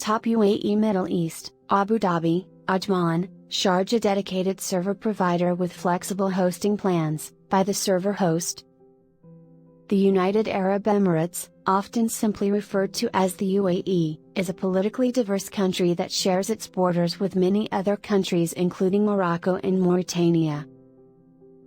Top UAE Middle East, Abu Dhabi, Ajman, Sharjah Dedicated Server Provider with flexible hosting plans, by TheServerHost. The United Arab Emirates, often simply referred to as the UAE, is a politically diverse country that shares its borders with many other countries including Morocco and Mauritania.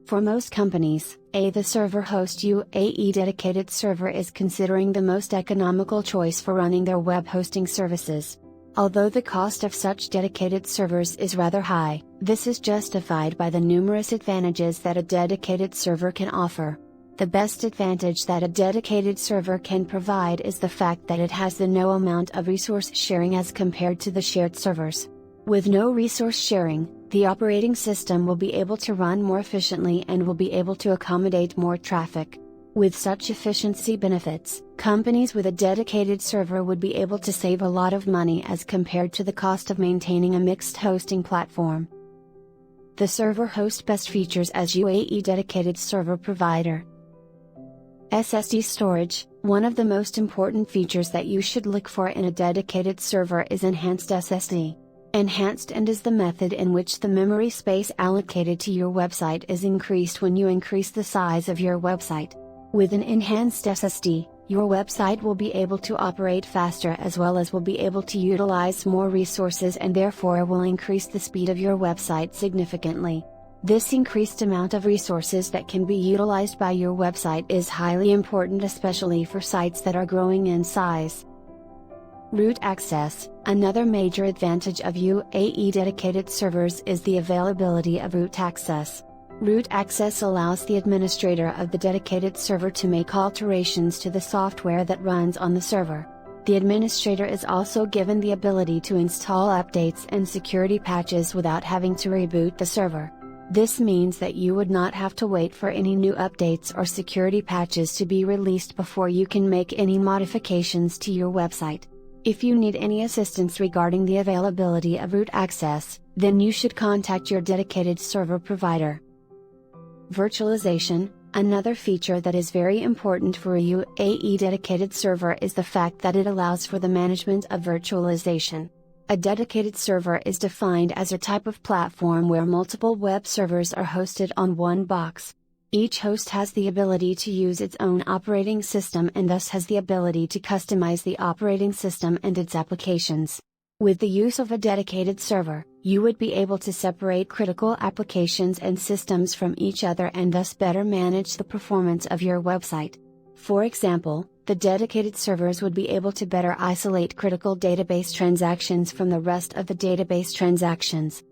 For most companies, the TheServerHost UAE Dedicated Server is considering the most economical choice for running their web hosting services. Although the cost of such dedicated servers is rather high, this is justified by the numerous advantages that a dedicated server can offer. The best advantage that a dedicated server can provide is the fact that it has no amount of resource sharing as compared to the shared servers. With no resource sharing, the operating system will be able to run more efficiently and will be able to accommodate more traffic. With such efficiency benefits, companies with a dedicated server would be able to save a lot of money as compared to the cost of maintaining a mixed hosting platform. TheServerHost best features as UAE Dedicated Server Provider. Ssd Storage. One of the most important features that you should look for in a dedicated server is enhanced SSD. Enhanced is the method in which the memory space allocated to your website is increased when you increase the size of your website. With an enhanced SSD, your website will be able to operate faster as well as will be able to utilize more resources and therefore will increase the speed of your website significantly. This increased amount of resources that can be utilized by your website is highly important, especially for sites that are growing in size. Root access. Another major advantage of UAE dedicated servers is the availability of root access. Root access allows the administrator of the dedicated server to make alterations to the software that runs on the server. The administrator is also given the ability to install updates and security patches without having to reboot the server. This means that you would not have to wait for any new updates or security patches to be released before you can make any modifications to your website. If you need any assistance regarding the availability of root access, then you should contact your dedicated server provider. Virtualization. Another feature that is very important for a UAE dedicated server is the fact that it allows for the management of virtualization. A dedicated server is defined as a type of platform where multiple web servers are hosted on one box. Each host has the ability to use its own operating system and thus has the ability to customize the operating system and its applications. With the use of a dedicated server, you would be able to separate critical applications and systems from each other and thus better manage the performance of your website. For example, the dedicated servers would be able to better isolate critical database transactions from the rest of the database transactions.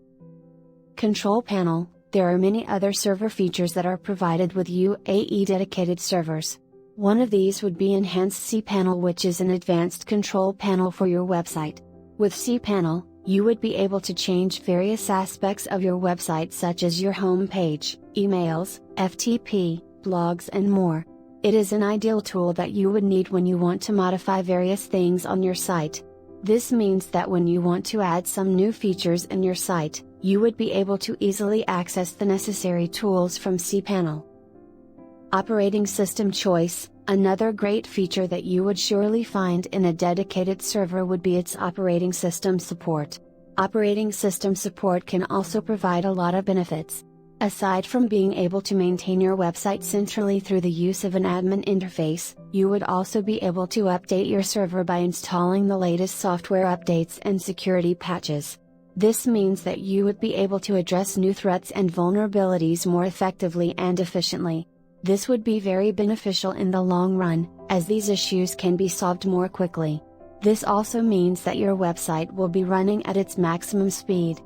Control panel. There are many other server features that are provided with UAE dedicated servers. One of these would be Enhanced cPanel, which is an advanced control panel for your website. With cPanel, you would be able to change various aspects of your website such as your home page, emails, FTP, blogs and more. It is an ideal tool that you would need when you want to modify various things on your site. This means that when you want to add some new features in your site, you would be able to easily access the necessary tools from cPanel. Operating system choice. Another great feature that you would surely find in a dedicated server would be its operating system support. Operating system support can also provide a lot of benefits. Aside from being able to maintain your website centrally through the use of an admin interface, you would also be able to update your server by installing the latest software updates and security patches. This means that you would be able to address new threats and vulnerabilities more effectively and efficiently. This would be very beneficial in the long run, as these issues can be solved more quickly. This also means that your website will be running at its maximum speed.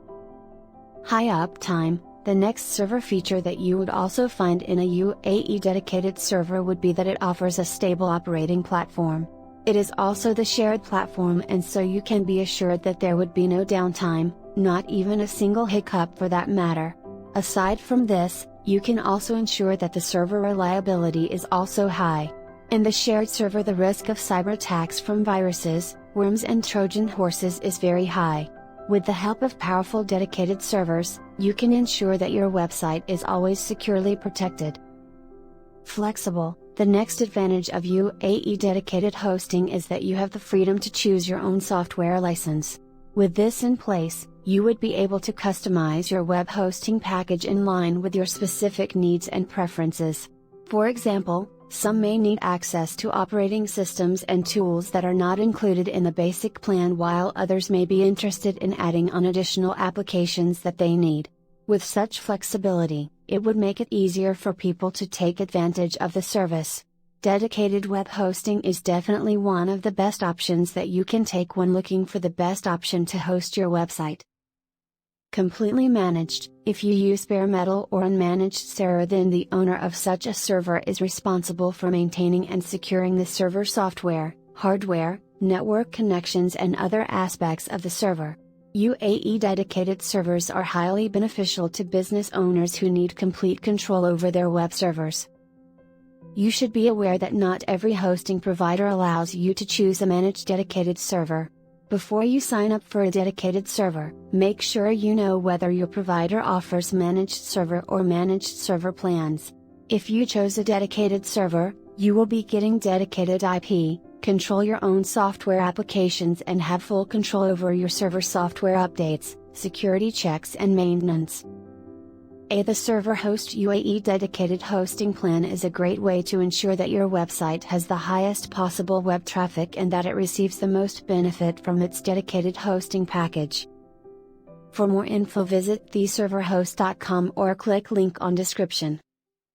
High uptime. The next server feature that you would also find in a UAE dedicated server would be that it offers a stable operating platform. It is also the shared platform, and so you can be assured that there would be no downtime, not even a single hiccup for that matter. Aside from this, you can also ensure that the server reliability is also high. In the shared server, the risk of cyber attacks from viruses, worms and Trojan horses is very high. With the help of powerful dedicated servers, you can ensure that your website is always securely protected. Flexible. The next advantage of UAE dedicated hosting is that you have the freedom to choose your own software license. With this in place, you would be able to customize your web hosting package in line with your specific needs and preferences. For example, some may need access to operating systems and tools that are not included in the basic plan, while others may be interested in adding on additional applications that they need. With such flexibility, it would make it easier for people to take advantage of the service. Dedicated web hosting is definitely one of the best options that you can take when looking for the best option to host your website. Completely managed. If you use bare metal or unmanaged Serer, then the owner of such a server is responsible for maintaining and securing the server software, hardware, network connections and other aspects of the server. UAE dedicated servers are highly beneficial to business owners who need complete control over their web servers. You should be aware that not every hosting provider allows you to choose a managed dedicated server. Before you sign up for a dedicated server, make sure you know whether your provider offers managed server or managed server plans. If you chose a dedicated server, you will be getting dedicated IP, control your own software applications and have full control over your server software updates, security checks and maintenance. The TheServerHost UAE Dedicated Hosting Plan is a great way to ensure that your website has the highest possible web traffic and that it receives the most benefit from its dedicated hosting package. For more info, visit TheServerHost.com or click link on description.